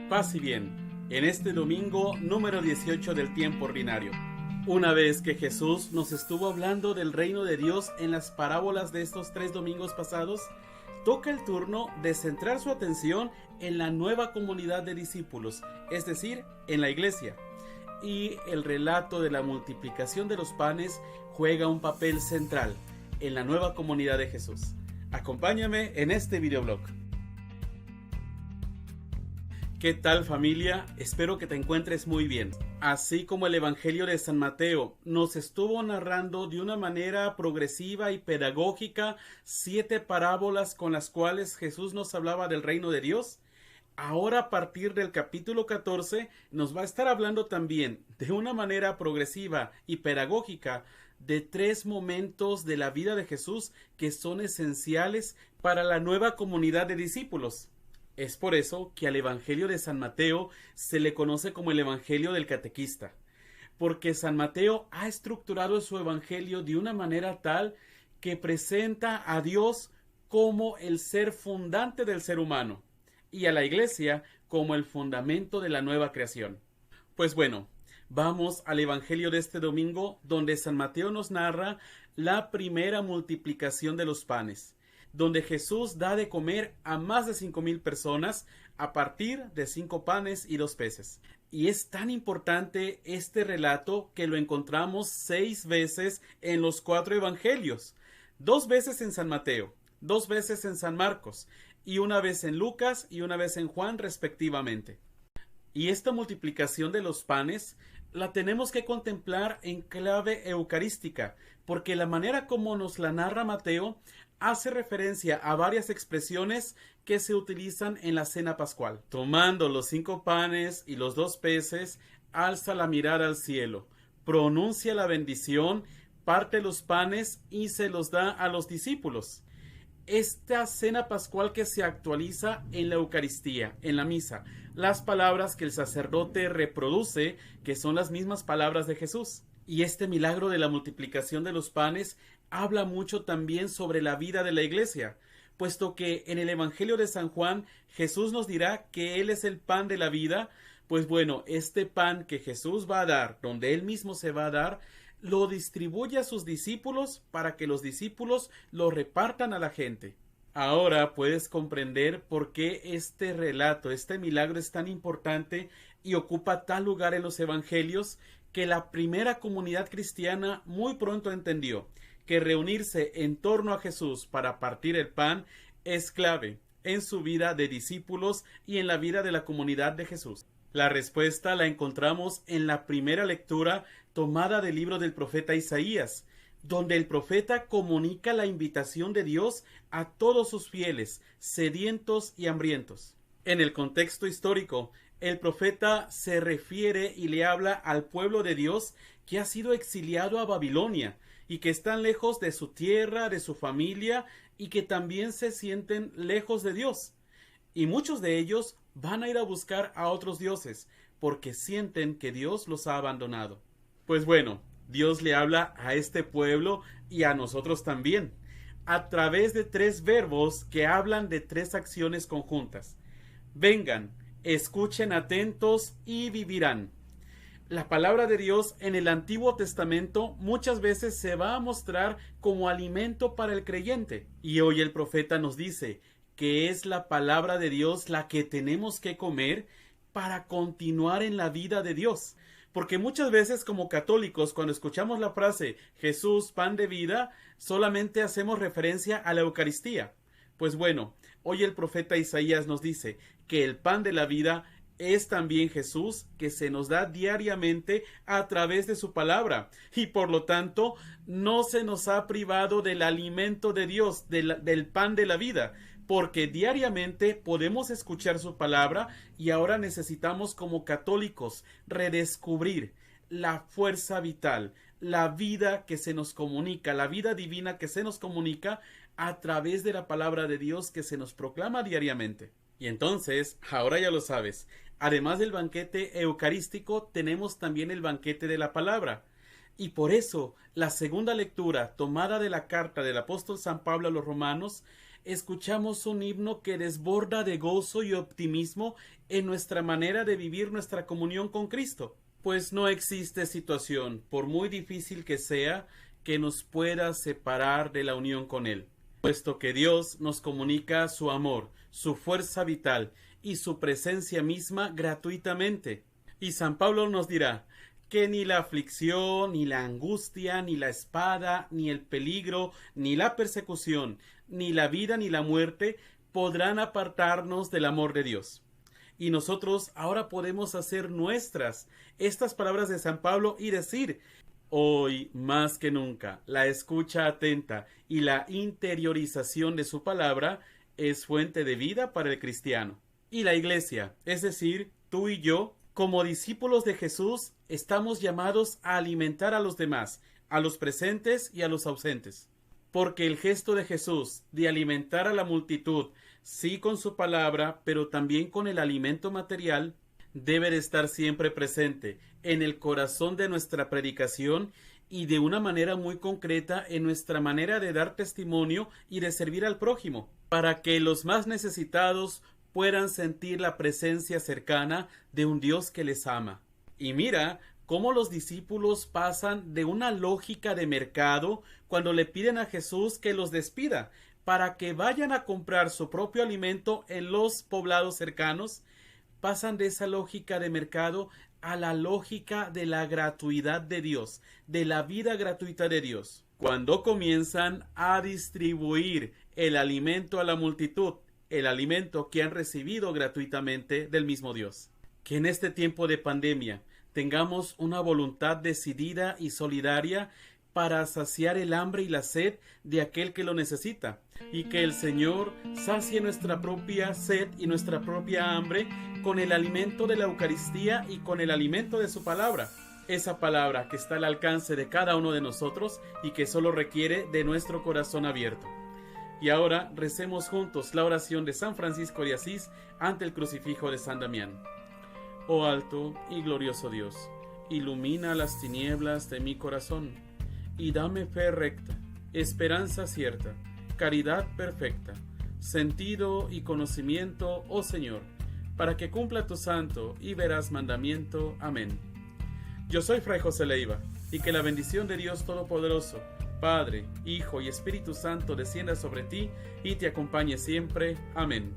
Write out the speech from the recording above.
Paz y bien, en este domingo número 18 del tiempo ordinario. Una vez que Jesús nos estuvo hablando del reino de Dios en las parábolas de estos 3 domingos pasados, toca el turno de centrar su atención en la nueva comunidad de discípulos, es decir, en la iglesia. Y el relato de la multiplicación de los panes juega un papel central en la nueva comunidad de Jesús. Acompáñame en este videoblog. ¿Qué tal, familia? Espero que te encuentres muy bien. Así como el Evangelio de San Mateo nos estuvo narrando de una manera progresiva y pedagógica 7 parábolas con las cuales Jesús nos hablaba del reino de Dios, ahora a partir del capítulo 14 nos va a estar hablando también de una manera progresiva y pedagógica de 3 momentos de la vida de Jesús que son esenciales para la nueva comunidad de discípulos. Es por eso que al Evangelio de San Mateo se le conoce como el Evangelio del Catequista, porque San Mateo ha estructurado su Evangelio de una manera tal que presenta a Dios como el ser fundante del ser humano y a la Iglesia como el fundamento de la nueva creación. Pues bueno, vamos al Evangelio de este domingo, donde San Mateo nos narra la primera multiplicación de los panes, donde Jesús da de comer a más de 5,000 personas a partir de 5 panes y 2 peces. Y es tan importante este relato que lo encontramos 6 veces en los 4 evangelios, 2 veces en San Mateo, 2 veces en San Marcos, y una vez en Lucas y una vez en Juan respectivamente. Y esta multiplicación de los panes la tenemos que contemplar en clave eucarística, porque la manera como nos la narra Mateo hace referencia a varias expresiones que se utilizan en la cena pascual. Tomando los 5 panes y los 2 peces, alza la mirada al cielo, pronuncia la bendición, parte los panes y se los da a los discípulos. Esta cena pascual que se actualiza en la Eucaristía, en la misa, las palabras que el sacerdote reproduce, que son las mismas palabras de Jesús. Y este milagro de la multiplicación de los panes habla mucho también sobre la vida de la Iglesia, puesto que en el Evangelio de San Juan Jesús nos dirá que Él es el pan de la vida. Pues bueno, este pan que Jesús va a dar, donde Él mismo se va a dar, lo distribuye a sus discípulos para que los discípulos lo repartan a la gente. Ahora puedes comprender por qué este relato, este milagro es tan importante y ocupa tal lugar en los evangelios, que la primera comunidad cristiana muy pronto entendió que reunirse en torno a Jesús para partir el pan es clave en su vida de discípulos y en la vida de la comunidad de Jesús. La respuesta la encontramos en la primera lectura tomada del libro del profeta Isaías, donde el profeta comunica la invitación de Dios a todos sus fieles, sedientos y hambrientos. En el contexto histórico, el profeta se refiere y le habla al pueblo de Dios que ha sido exiliado a Babilonia y que están lejos de su tierra, de su familia, y que también se sienten lejos de Dios. Y muchos de ellos van a ir a buscar a otros dioses, porque sienten que Dios los ha abandonado. Pues bueno, Dios le habla a este pueblo y a nosotros también, a través de 3 verbos que hablan de 3 acciones conjuntas. Vengan, escuchen atentos y vivirán. La palabra de Dios en el Antiguo Testamento muchas veces se va a mostrar como alimento para el creyente. Y hoy el profeta nos dice que es la palabra de Dios la que tenemos que comer para continuar en la vida de Dios. Porque muchas veces como católicos, cuando escuchamos la frase Jesús, pan de vida, solamente hacemos referencia a la Eucaristía. Pues bueno, hoy el profeta Isaías nos dice que el pan de la vida es también Jesús, que se nos da diariamente a través de su palabra, y por lo tanto no se nos ha privado del alimento de Dios, del pan de la vida, porque diariamente podemos escuchar su palabra, y ahora necesitamos como católicos redescubrir la fuerza vital, la vida que se nos comunica, la vida divina que se nos comunica a través de la palabra de Dios que se nos proclama diariamente. Y entonces, ahora ya lo sabes, además del banquete eucarístico, tenemos también el banquete de la palabra. Y por eso, la segunda lectura tomada de la carta del apóstol San Pablo a los romanos escuchamos un himno que desborda de gozo y optimismo en nuestra manera de vivir nuestra comunión con Cristo. Pues no existe situación, por muy difícil que sea, que nos pueda separar de la unión con Él, puesto que Dios nos comunica su amor, su fuerza vital y su presencia misma gratuitamente. Y San Pablo nos dirá que ni la aflicción, ni la angustia, ni la espada, ni el peligro, ni la persecución, ni la vida, ni la muerte podrán apartarnos del amor de Dios. Y nosotros ahora podemos hacer nuestras estas palabras de San Pablo y decir: hoy más que nunca, la escucha atenta y la interiorización de su palabra es fuente de vida para el cristiano. Y la Iglesia, es decir, tú y yo, como discípulos de Jesús, estamos llamados a alimentar a los demás, a los presentes y a los ausentes. Porque el gesto de Jesús de alimentar a la multitud, sí con su palabra, pero también con el alimento material, debe de estar siempre presente en el corazón de nuestra predicación y de una manera muy concreta en nuestra manera de dar testimonio y de servir al prójimo, para que los más necesitados puedan sentir la presencia cercana de un Dios que les ama. Y mira cómo los discípulos pasan de una lógica de mercado cuando le piden a Jesús que los despida para que vayan a comprar su propio alimento en los poblados cercanos. Pasan de esa lógica de mercado a la lógica de la gratuidad de Dios, de la vida gratuita de Dios, cuando comienzan a distribuir el alimento a la multitud, el alimento que han recibido gratuitamente del mismo Dios. Que en este tiempo de pandemia tengamos una voluntad decidida y solidaria para saciar el hambre y la sed de aquel que lo necesita, y que el Señor sacie nuestra propia sed y nuestra propia hambre con el alimento de la Eucaristía y con el alimento de su palabra, esa palabra que está al alcance de cada uno de nosotros y que solo requiere de nuestro corazón abierto. Y ahora recemos juntos la oración de San Francisco de Asís ante el crucifijo de San Damián. Oh alto y glorioso Dios, ilumina las tinieblas de mi corazón y dame fe recta, esperanza cierta, caridad perfecta, sentido y conocimiento, oh Señor, para que cumpla tu santo y veraz mandamiento. Amén. Yo soy Fray José Leiva, y que la bendición de Dios Todopoderoso, Padre, Hijo y Espíritu Santo descienda sobre ti y te acompañe siempre. Amén.